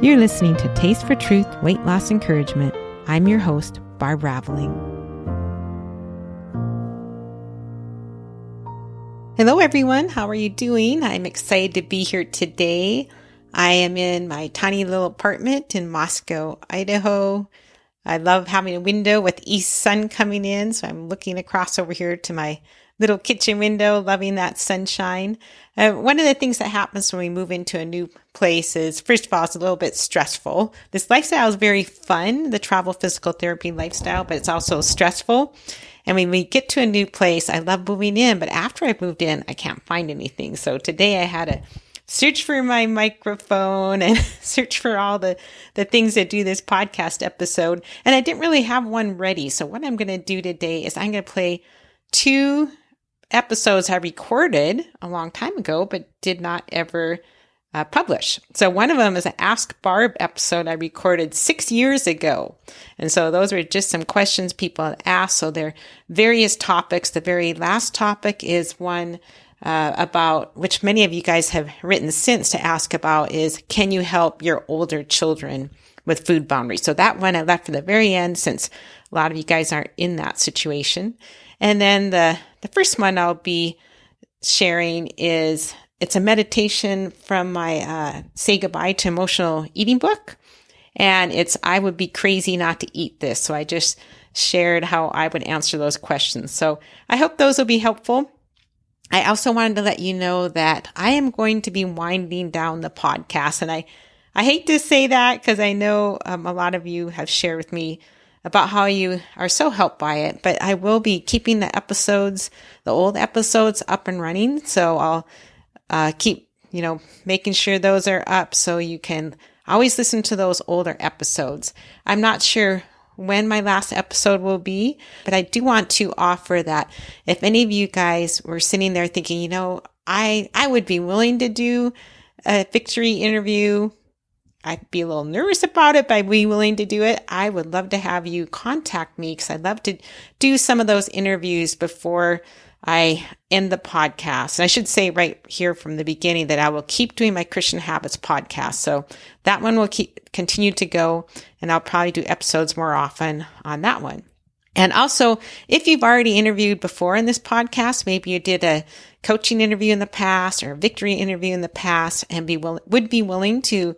You're listening to Taste for Truth Weight Loss Encouragement. I'm your host, Barb. Hello, everyone. How are you doing? I'm excited to be here today. I am in my tiny little apartment in Moscow, Idaho. I love having a window with east sun coming in, so I'm looking across over here to my little kitchen window, loving that sunshine. One of the things that happens when we move into a new place is, first of all, it's a little bit stressful. This lifestyle is very fun, the travel physical therapy lifestyle, but it's also stressful. And when we get to a new place, I love moving in, but after I've moved in, I can't find anything. So today I had to search for my microphone and search for all the things that do this podcast episode. And I didn't really have one ready. So what I'm going to do today is I'm going to play two episodes I recorded a long time ago, but did not ever publish. So one of them is an Ask Barb episode I recorded 6 years ago. And so those were just some questions people had asked. So there are various topics. The very last topic is one about, which many of you guys have written since to ask about, is can you help your older children with food boundaries? So that one I left for the very end since a lot of you guys aren't in that situation. And then the first one I'll be sharing is, it's a meditation from my Say Goodbye to Emotional Eating book. And it's, I would be crazy not to eat this. So I just shared how I would answer those questions. So I hope those will be helpful. I also wanted to let you know that I am going to be winding down the podcast. And I hate to say that because I know a lot of you have shared with me about how you are so helped by it, but I will be keeping the episodes, the old episodes up and running. So I'll keep, making sure those are up so you can always listen to those older episodes. I'm not sure when my last episode will be, but I do want to offer that if any of you guys were sitting there thinking, I would be willing to do a victory interview. I'd be a little nervous about it, but I'd be willing to do it. I would love to have you contact me because I'd love to do some of those interviews before I end the podcast. And I should say right here from the beginning that I will keep doing my Christian Habits podcast. So that one will continue to go, and I'll probably do episodes more often on that one. And also, if you've already interviewed before in this podcast, maybe you did a coaching interview in the past or a victory interview in the past and would be willing to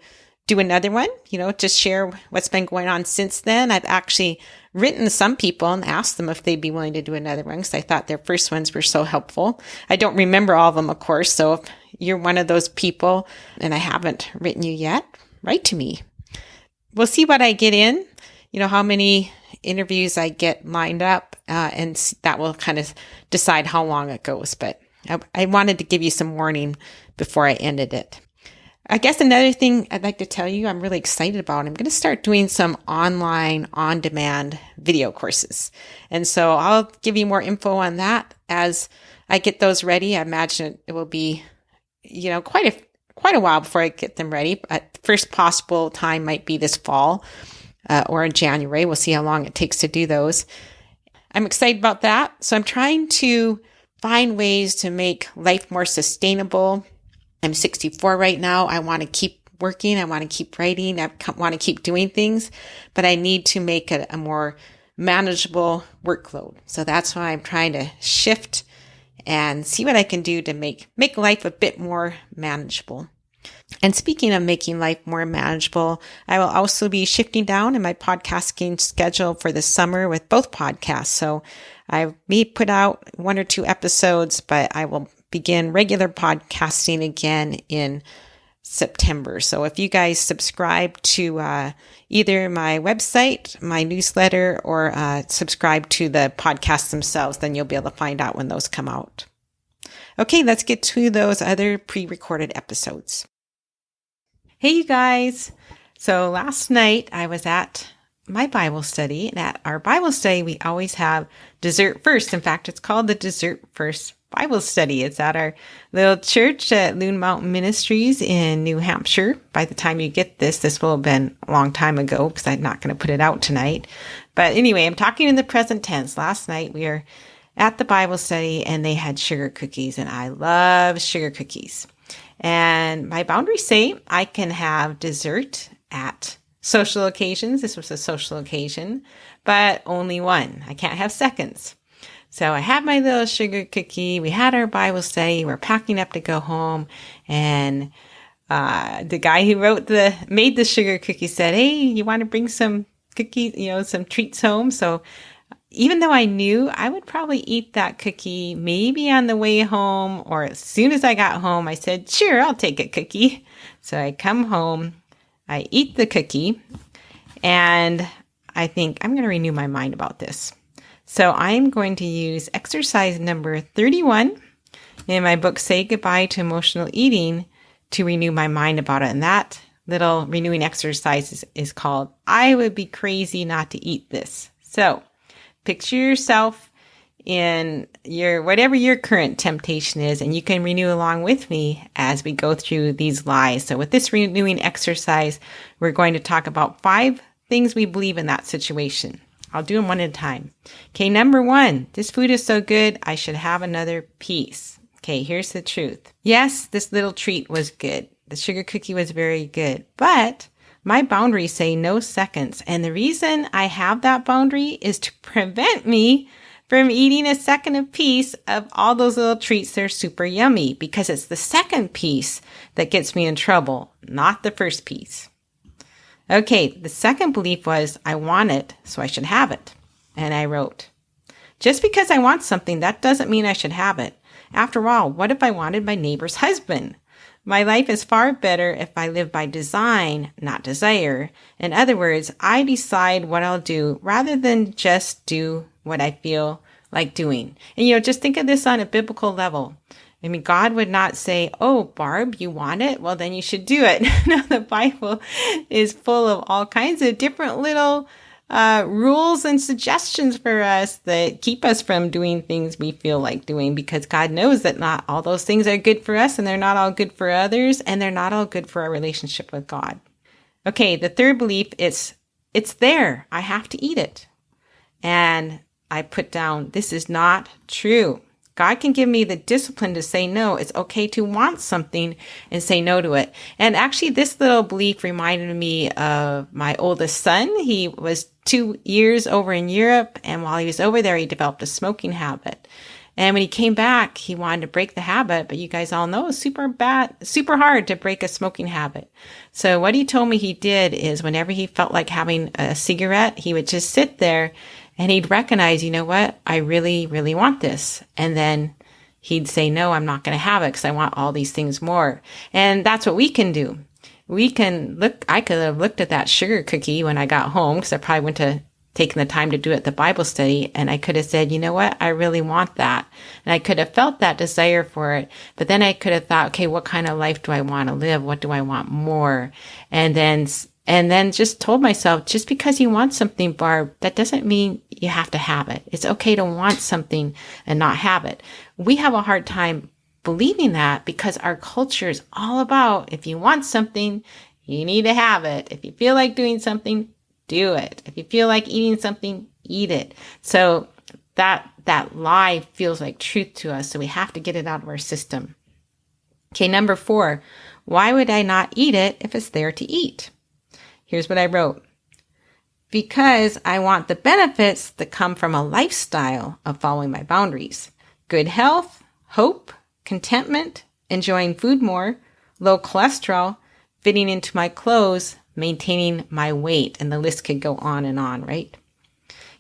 do another one, to share what's been going on since then. I've actually written to some people and asked them if they'd be willing to do another one because I thought their first ones were so helpful. I don't remember all of them, of course. So if you're one of those people and I haven't written you yet, write to me. We'll see what I get in, how many interviews I get lined up, and that will kind of decide how long it goes. But I wanted to give you some warning before I ended it. I guess another thing I'd like to tell you I'm really excited about, I'm going to start doing some online on-demand video courses. And so I'll give you more info on that as I get those ready. I imagine it will be, quite a while before I get them ready. But first possible time might be this fall or in January. We'll see how long it takes to do those. I'm excited about that. So I'm trying to find ways to make life more sustainable. I'm 64 right now. I want to keep working. I want to keep writing. I want to keep doing things, but I need to make it a more manageable workload. So that's why I'm trying to shift and see what I can do to make life a bit more manageable. And speaking of making life more manageable, I will also be shifting down in my podcasting schedule for the summer with both podcasts. So I may put out 1 or 2 episodes, but I will begin regular podcasting again in September. So if you guys subscribe to either my website, my newsletter, or subscribe to the podcasts themselves, then you'll be able to find out when those come out. Okay, let's get to those other pre-recorded episodes. Hey, you guys. So last night I was at my Bible study, and at our Bible study, we always have dessert first. In fact, it's called the Dessert First Bible Study. It's at our little church at Loon Mountain Ministries in New Hampshire. By the time you get this will have been a long time ago because I'm not going to put it out tonight. But anyway, I'm talking in the present tense. Last night we were at the Bible study and they had sugar cookies, and I love sugar cookies. And my boundaries say I can have dessert at social occasions. This was a social occasion, but only one. I can't have seconds. So I had my little sugar cookie. We had our Bible study. We're packing up to go home. And the guy who made the sugar cookie said, "Hey, you want to bring some cookies, some treats home?" So even though I knew I would probably eat that cookie maybe on the way home or as soon as I got home, I said, "Sure, I'll take a cookie." So I come home, I eat the cookie, and I think I'm going to renew my mind about this. So I'm going to use exercise number 31 in my book, Say Goodbye to Emotional Eating, to renew my mind about it. And that little renewing exercise is called, I would be crazy not to eat this. So picture yourself in whatever your current temptation is, and you can renew along with me as we go through these lies. So with this renewing exercise, we're going to talk about 5 things we believe in that situation. I'll do them one at a time. Okay, number 1, this food is so good, I should have another piece. Okay, here's the truth. Yes, this little treat was good. The sugar cookie was very good, but my boundaries say no seconds. And the reason I have that boundary is to prevent me from eating a second piece of all those little treats that are super yummy, because it's the second piece that gets me in trouble, not the first piece. Okay, the second belief was I want it, so I should have it. And I wrote, just because I want something, that doesn't mean I should have it. After all, what if I wanted my neighbor's husband? My life is far better if I live by design, not desire. In other words, I decide what I'll do rather than just do what I feel like doing. And, just think of this on a biblical level. I mean, God would not say, "Oh, Barb, you want it? Well, then you should do it." No, the Bible is full of all kinds of different little rules and suggestions for us that keep us from doing things we feel like doing, because God knows that not all those things are good for us, and they're not all good for others, and they're not all good for our relationship with God. Okay, the third belief is it's there. I have to eat it. And I put down, this is not true. God can give me the discipline to say no. It's okay to want something and say no to it. And actually, this little belief reminded me of my oldest son. He was 2 years over in Europe, and while he was over there, he developed a smoking habit. And when he came back, he wanted to break the habit, but you guys all know it's super hard to break a smoking habit. So what he told me he did is whenever he felt like having a cigarette, he would just sit there and he'd recognize, you know what, I really, really want this. And then he'd say, no, I'm not going to have it because I want all these things more. And that's what we can do. We can look, I could have looked at that sugar cookie when I got home, because I probably wouldn't have taken the time to do it at the Bible study. And I could have said, you know what, I really want that. And I could have felt that desire for it. But then I could have thought, okay, what kind of life do I want to live? What do I want more? And then just told myself, just because you want something, Barb, that doesn't mean you have to have it. It's okay to want something and not have it. We have a hard time believing that because our culture is all about, if you want something, you need to have it. If you feel like doing something, do it. If you feel like eating something, eat it. So that lie feels like truth to us. So we have to get it out of our system. Okay, number 4, why would I not eat it if it's there to eat? Here's what I wrote. Because I want the benefits that come from a lifestyle of following my boundaries. Good health, hope, contentment, enjoying food more, low cholesterol, fitting into my clothes, maintaining my weight, and the list could go on, right?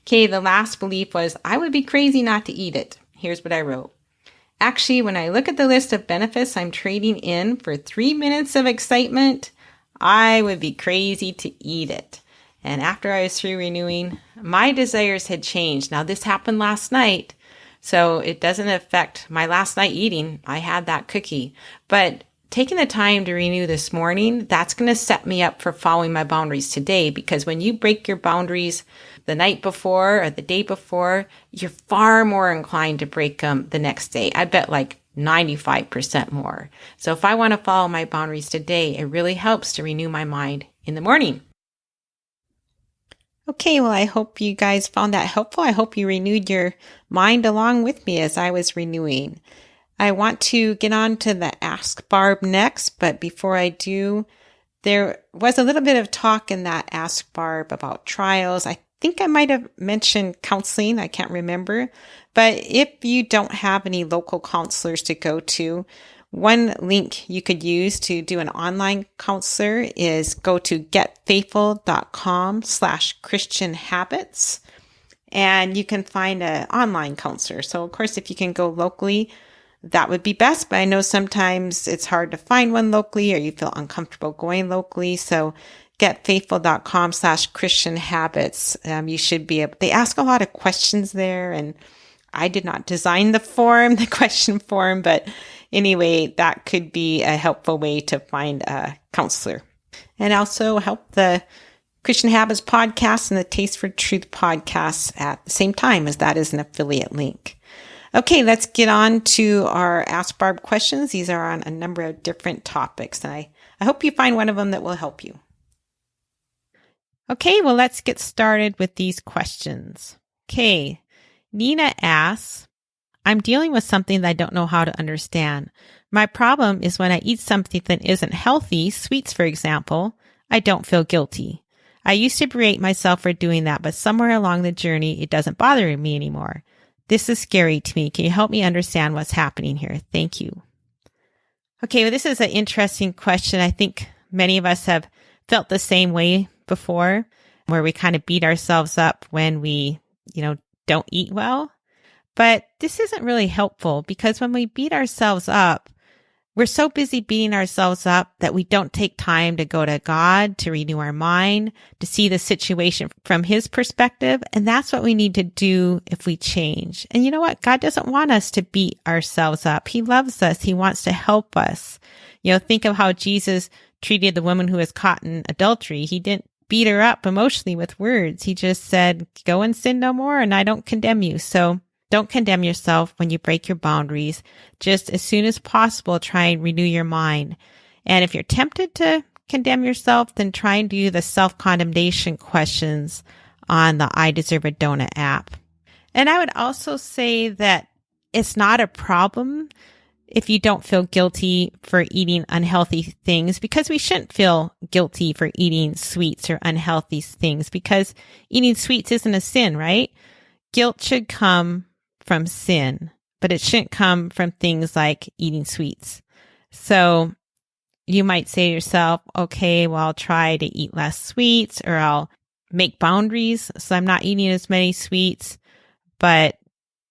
Okay, the last belief was I would be crazy not to eat it. Here's what I wrote. Actually, when I look at the list of benefits I'm trading in for 3 minutes of excitement, I would be crazy to eat it. And after I was through renewing, my desires had changed. Now, this happened last night, so it doesn't affect my last night eating. I had that cookie. But taking the time to renew this morning, that's going to set me up for following my boundaries today, because when you break your boundaries the night before or the day before, you're far more inclined to break them the next day. I bet like 95% more. So if I want to follow my boundaries today, it really helps to renew my mind in the morning. Okay, well, I hope you guys found that helpful. I hope you renewed your mind along with me as I was renewing. I want to get on to the Ask Barb next, but before I do, There was a little bit of talk in that Ask Barb about trials. I think I might have mentioned counseling. I can't remember. But if you don't have any local counselors to go to, one link you could use to do an online counselor is go to getfaithful.com/Christian habits, and you can find an online counselor. So of course, if you can go locally, that would be best. But I know sometimes it's hard to find one locally or you feel uncomfortable going locally. So getfaithful.com/Christian habits. You should be able, they ask a lot of questions there, and I did not design the question form, but anyway, that could be a helpful way to find a counselor. And also help the Christian Habits podcast and the Taste for Truth podcast at the same time, as that is an affiliate link. Okay, let's get on to our Ask Barb questions. These are on a number of different topics, and I hope you find one of them that will help you. Okay, well, let's get started with these questions. Okay, Nina asks, I'm dealing with something that I don't know how to understand. My problem is when I eat something that isn't healthy, sweets for example, I don't feel guilty. I used to berate myself for doing that, but somewhere along the journey, it doesn't bother me anymore. This is scary to me. Can you help me understand what's happening here? Thank you. Okay, well, this is an interesting question. I think many of us have felt the same way before, where we kind of beat ourselves up when we, don't eat well. But this isn't really helpful, because when we beat ourselves up, we're so busy beating ourselves up that we don't take time to go to God, to renew our mind, to see the situation from His perspective. And that's what we need to do if we change. And you know what? God doesn't want us to beat ourselves up. He loves us. He wants to help us. Think of how Jesus treated the woman who was caught in adultery. He didn't beat her up emotionally with words. He just said, go and sin no more, and I don't condemn you. So don't condemn yourself when you break your boundaries. Just as soon as possible, try and renew your mind. And if you're tempted to condemn yourself, then try and do the self-condemnation questions on the I Deserve a Donut app. And I would also say that it's not a problem if you don't feel guilty for eating unhealthy things, because we shouldn't feel guilty for eating sweets or unhealthy things, because eating sweets isn't a sin, right? Guilt should come from sin, but it shouldn't come from things like eating sweets. So you might say to yourself, okay, well, I'll try to eat less sweets, or I'll make boundaries so I'm not eating as many sweets, but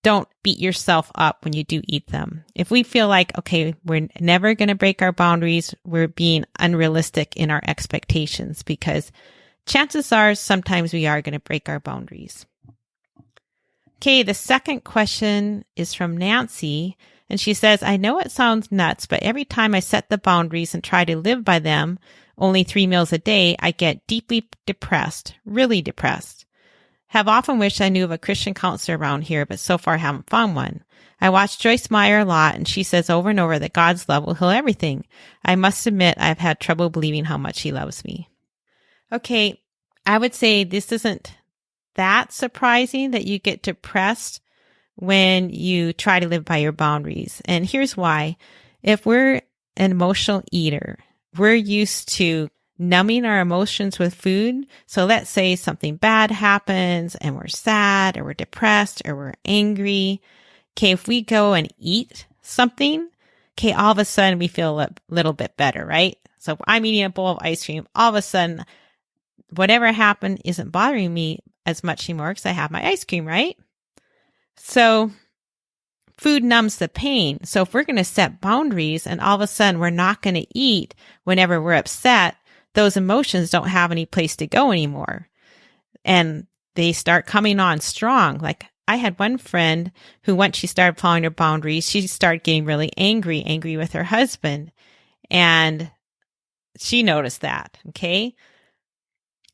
don't beat yourself up when you do eat them. If we feel like, okay, we're never going to break our boundaries, we're being unrealistic in our expectations, because chances are sometimes we are going to break our boundaries. Okay, the second question is from Nancy, and she says, I know it sounds nuts, but every time I set the boundaries and try to live by them, only 3 meals a day, I get deeply depressed, really depressed. Have often wished I knew of a Christian counselor around here, but so far haven't found one. I watch Joyce Meyer a lot, and she says over and over that God's love will heal everything. I must admit I've had trouble believing how much He loves me. Okay, I would say this isn't that surprising that you get depressed when you try to live by your boundaries. And here's why. If we're an emotional eater, we're used to numbing our emotions with food. So let's say something bad happens and we're sad or we're depressed or we're angry. Okay, if we go and eat something, okay, all of a sudden we feel a little bit better, right? So if I'm eating a bowl of ice cream, all of a sudden, whatever happened isn't bothering me as much anymore because I have my ice cream, right? So food numbs the pain. So if we're going to set boundaries and all of a sudden we're not going to eat whenever we're upset, those emotions don't have any place to go anymore. And they start coming on strong. Like I had one friend who, once she started following her boundaries, she started getting really angry with her husband. And she noticed that. Okay.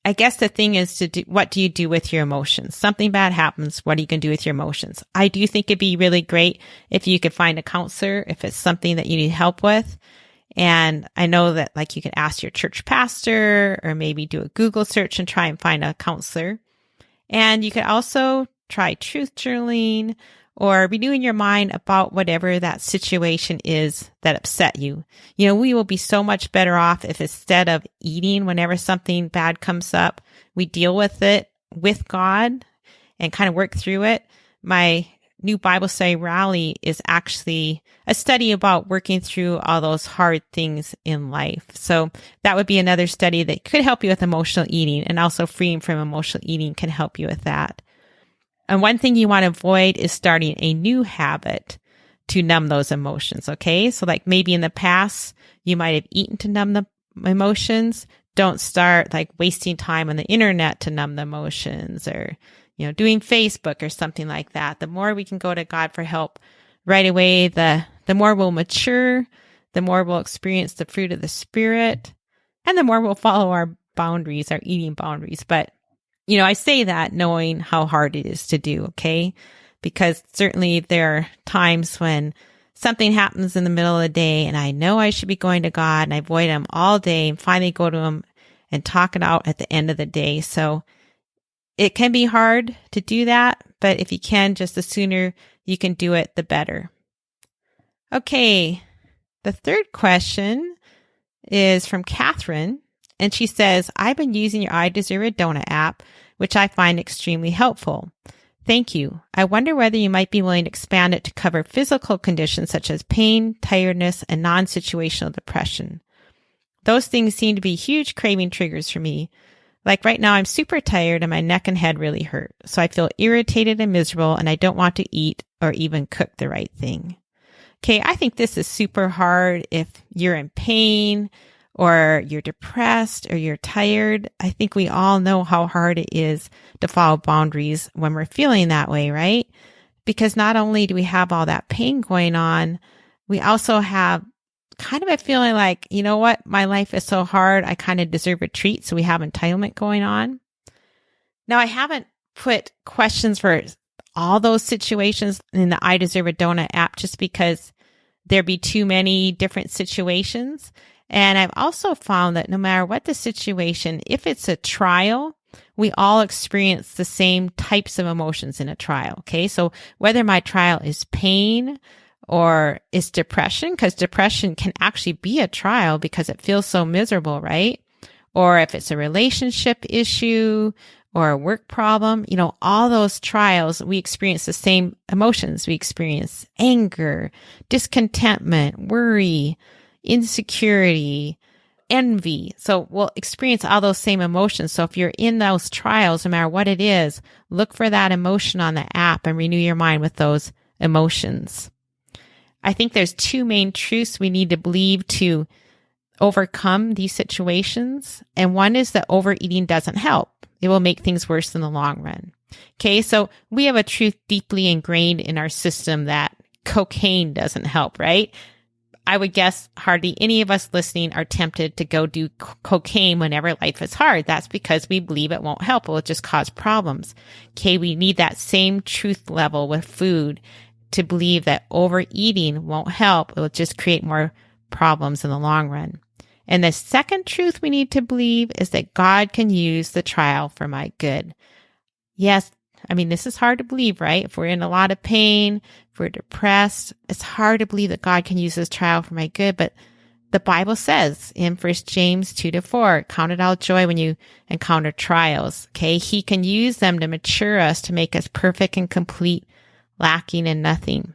I guess the thing is what do you do with your emotions? Something bad happens. What are you going to do with your emotions? I do think it'd be really great if you could find a counselor, if it's something that you need help with. And I know that like you could ask your church pastor or maybe do a Google search and try and find a counselor. And you could also try truth journaling or renewing your mind about whatever that situation is that upset you. We will be so much better off if instead of eating whenever something bad comes up, we deal with it with God and kind of work through it. My new Bible study rally is actually a study about working through all those hard things in life. So that would be another study that could help you with emotional eating, and also freeing from emotional eating can help you with that. And one thing you want to avoid is starting a new habit to numb those emotions. Okay. So like maybe in the past, you might have eaten to numb the emotions. Don't start like wasting time on the internet to numb the emotions, or doing Facebook or something like that. The more we can go to God for help right away, the more we'll mature, the more we'll experience the fruit of the Spirit, and the more we'll follow our boundaries, our eating boundaries. But, I say that knowing how hard it is to do, okay? Because certainly there are times when something happens in the middle of the day and I know I should be going to God, and I avoid Him all day and finally go to Him and talk it out at the end of the day. So it can be hard to do that, but if you can, just the sooner you can do it, the better. Okay, the third question is from Catherine, and she says, I've been using your I Deserve a Donut app, which I find extremely helpful. Thank you. I wonder whether you might be willing to expand it to cover physical conditions such as pain, tiredness, and non-situational depression. Those things seem to be huge craving triggers for me. Like right now, I'm super tired and my neck and head really hurt. So I feel irritated and miserable, and I don't want to eat or even cook the right thing. Okay, I think this is super hard if you're in pain or you're depressed or you're tired. I think we all know how hard it is to follow boundaries when we're feeling that way, right? Because not only do we have all that pain going on, we also have kind of a feeling like, you know what, my life is so hard, I kind of deserve a treat. So we have entitlement going on. Now, I haven't put questions for all those situations in the I Deserve a Donut app just because there'd be too many different situations. And I've also found that no matter what the situation, if it's a trial, we all experience the same types of emotions in a trial. Okay. So whether my trial is pain or is depression, because depression can actually be a trial because it feels so miserable, right? Or if it's a relationship issue or a work problem, all those trials, we experience the same emotions. We experience anger, discontentment, worry, insecurity, envy. So we'll experience all those same emotions. So if you're in those trials, no matter what it is, look for that emotion on the app and renew your mind with those emotions. I think there's two main truths we need to believe to overcome these situations. And one is that overeating doesn't help. It will make things worse in the long run. Okay, so we have a truth deeply ingrained in our system that cocaine doesn't help, right? I would guess hardly any of us listening are tempted to go do cocaine whenever life is hard. That's because we believe it won't help. It will just cause problems. Okay, we need that same truth level with food to believe that overeating won't help. It will just create more problems in the long run. And the second truth we need to believe is that God can use the trial for my good. Yes, this is hard to believe, right? If we're in a lot of pain, if we're depressed, it's hard to believe that God can use this trial for my good. But the Bible says in 1 James 2-4, count it all joy when you encounter trials. Okay, He can use them to mature us, to make us perfect and complete, lacking in nothing.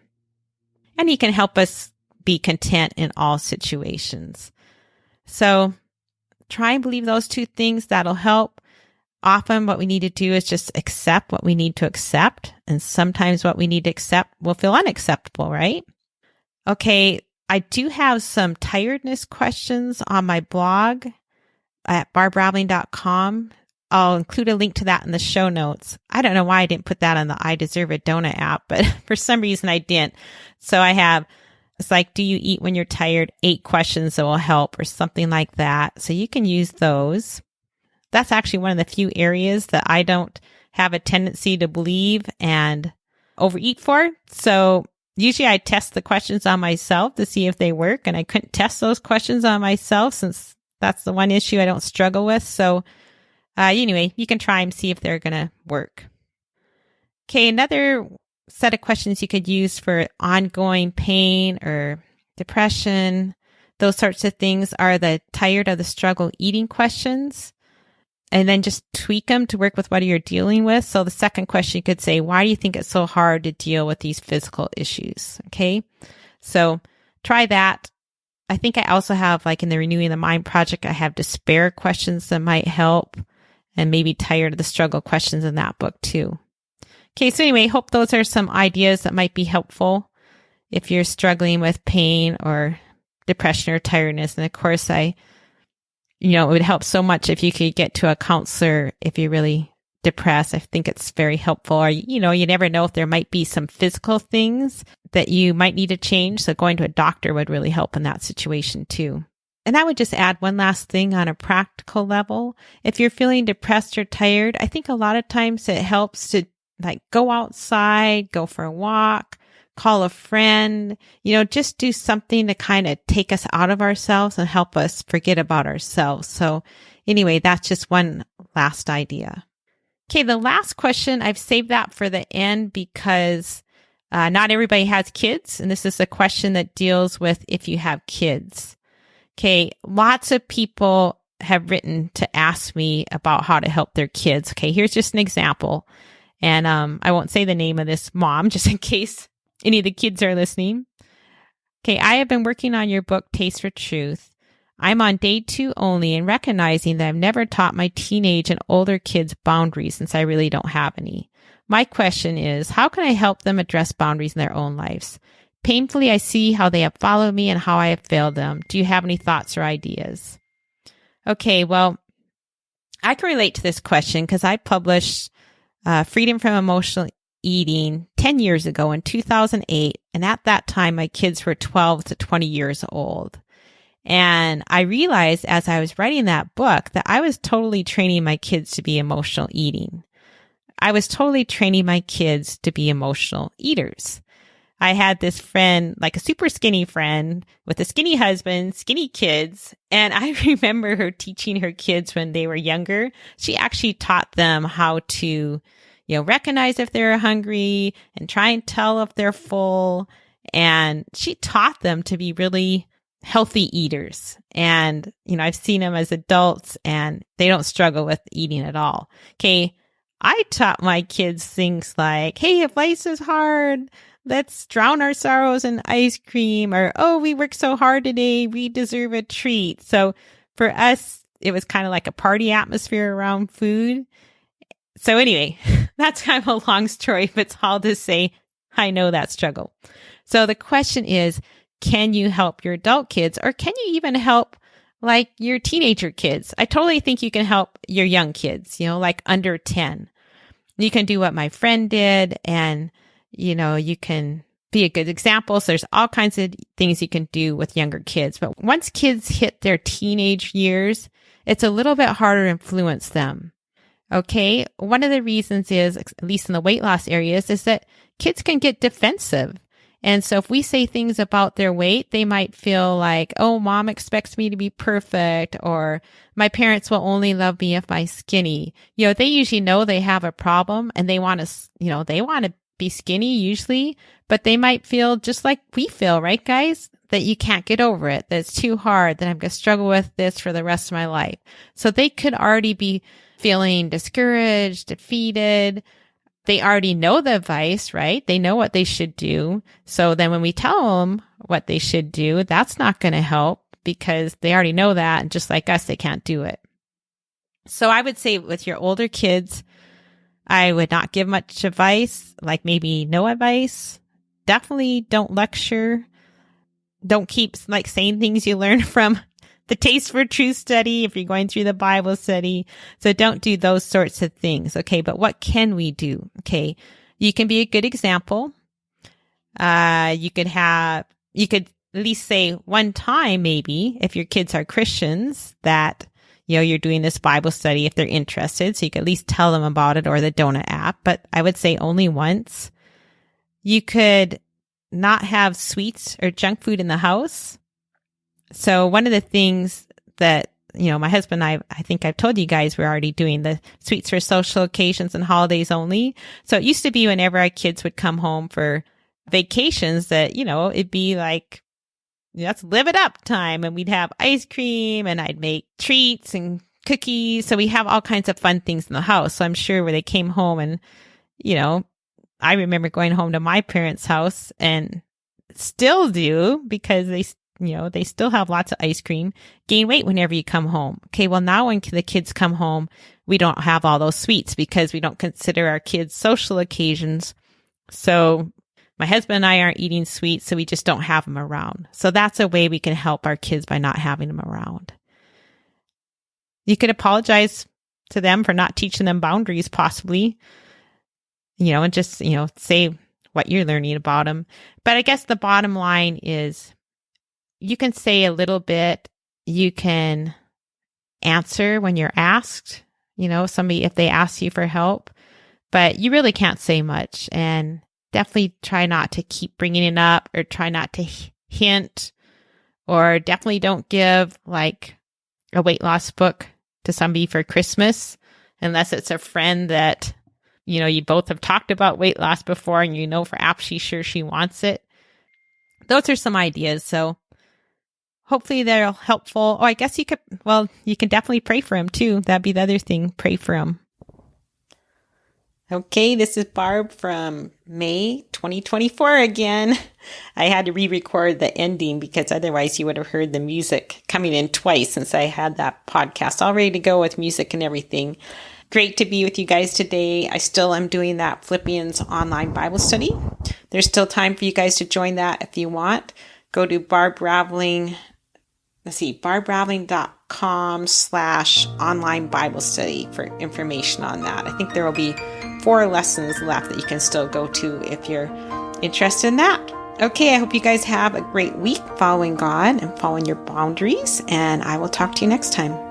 And He can help us be content in all situations. So try and believe those two things. That'll help. Often what we need to do is just accept what we need to accept. And sometimes what we need to accept will feel unacceptable, right? Okay, I do have some tiredness questions on my blog at barbraveling.com. I'll include a link to that in the show notes. I don't know why I didn't put that on the I Deserve a Donut app, but for some reason I didn't. So I have, it's like, do you eat when you're tired? 8 questions that will help, or something like that. So you can use those. That's actually one of the few areas that I don't have a tendency to believe and overeat for. So usually I test the questions on myself to see if they work, and I couldn't test those questions on myself since that's the one issue I don't struggle with. So anyway, you can try and see if they're going to work. Okay, another set of questions you could use for ongoing pain or depression, those sorts of things, are the tired of the struggle eating questions. And then just tweak them to work with what you're dealing with. So the second question you could say, why do you think it's so hard to deal with these physical issues? Okay. So try that. I think I also have, like in the Renewing the Mind project, I have despair questions that might help, and maybe tired of the struggle questions in that book too. Okay. So anyway, hope those are some ideas that might be helpful if you're struggling with pain or depression or tiredness. And of course, it would help so much if you could get to a counselor if you're really depressed. I think it's very helpful. Or, you never know if there might be some physical things that you might need to change. So going to a doctor would really help in that situation too. And I would just add one last thing on a practical level. If you're feeling depressed or tired, I think a lot of times it helps to go outside, go for a walk, call a friend, just do something to kind of take us out of ourselves and help us forget about ourselves. So anyway, that's just one last idea. Okay, the last question, I've saved that for the end because not everybody has kids. And this is a question that deals with if you have kids. Okay, lots of people have written to ask me about how to help their kids. Okay, here's just an example. And I won't say the name of this mom just in case any of the kids are listening. Okay, I have been working on your book, Taste for Truth. I'm on day 2 only and recognizing that I've never taught my teenage and older kids boundaries since I really don't have any. My question is, how can I help them address boundaries in their own lives? Painfully, I see how they have followed me and how I have failed them. Do you have any thoughts or ideas? Okay, well, I can relate to this question because I published Freedom from Emotional Eating 10 years ago in 2008. And at that time, my kids were 12 to 20 years old. And I realized as I was writing that book that I was totally training my kids to be emotional eating. I was totally training my kids to be emotional eaters. I had this friend, like a super skinny friend with a skinny husband, skinny kids. And I remember her teaching her kids when they were younger. She actually taught them how to, recognize if they're hungry and try and tell if they're full. And she taught them to be really healthy eaters. And, I've seen them as adults and they don't struggle with eating at all. Okay. I taught my kids things like, hey, if life is hard, let's drown our sorrows in ice cream, or, oh, we worked so hard today, we deserve a treat. So for us, it was kind of like a party atmosphere around food. So anyway, that's kind of a long story, but it's all to say, I know that struggle. So the question is, can you help your adult kids, or can you even help like your teenager kids? I totally think you can help your young kids, like under 10. You can do what my friend did, and, you can be a good example. So there's all kinds of things you can do with younger kids. But once kids hit their teenage years, it's a little bit harder to influence them. Okay. One of the reasons is, at least in the weight loss areas, is that kids can get defensive. And so if we say things about their weight, they might feel like, oh, mom expects me to be perfect, or my parents will only love me if I'm skinny. They usually know they have a problem and they want to, they want to be skinny usually, but they might feel just like we feel, right, guys? That you can't get over it, that it's too hard, that I'm going to struggle with this for the rest of my life. So they could already be feeling discouraged, defeated. They already know the advice, right? They know what they should do. So then when we tell them what they should do, that's not going to help because they already know that. And just like us, they can't do it. So I would say with your older kids, I would not give much advice, like maybe no advice. Definitely don't lecture. Don't keep saying things you learn from the Taste for Truth study if you're going through the Bible study. So don't do those sorts of things. Okay. But what can we do? Okay. You can be a good example. You could at least say one time, maybe if your kids are Christians, that, you're doing this Bible study if they're interested. So you could at least tell them about it, or the Donut app. But I would say only once. You could not have sweets or junk food in the house. So one of the things that my husband and I think I've told you guys we're already doing the sweets for social occasions and holidays only. So it used to be whenever our kids would come home for vacations that, it'd be like, let's live it up time. And we'd have ice cream and I'd make treats and cookies. So we have all kinds of fun things in the house. So I'm sure when they came home and, I remember going home to my parents' house and still do because they still have lots of ice cream, gain weight whenever you come home. Okay. Well, now when the kids come home, we don't have all those sweets because we don't consider our kids social occasions. So my husband and I aren't eating sweets, so we just don't have them around. So that's a way we can help our kids by not having them around. You could apologize to them for not teaching them boundaries, possibly, and just, say what you're learning about them. But I guess the bottom line is you can say a little bit. You can answer when you're asked, somebody, if they ask you for help, but you really can't say much. And definitely try not to keep bringing it up or try not to hint, or definitely don't give like a weight loss book to somebody for Christmas unless it's a friend that, you both have talked about weight loss before and for absolutely sure she wants it. Those are some ideas. So hopefully they're helpful. Oh, I guess you can definitely pray for him too. That'd be the other thing. Pray for him. Okay, this is Barb from May 2024 again. I had to re-record the ending because otherwise you would have heard the music coming in twice since I had that podcast all ready to go with music and everything. Great to be with you guys today. I still am doing that Philippians online Bible study. There's still time for you guys to join that if you want. Go to barbraveling.com/online Bible study for information on that. I think there will be 4 lessons left that you can still go to if you're interested in that. Okay, I hope you guys have a great week following God and following your boundaries, and I will talk to you next time.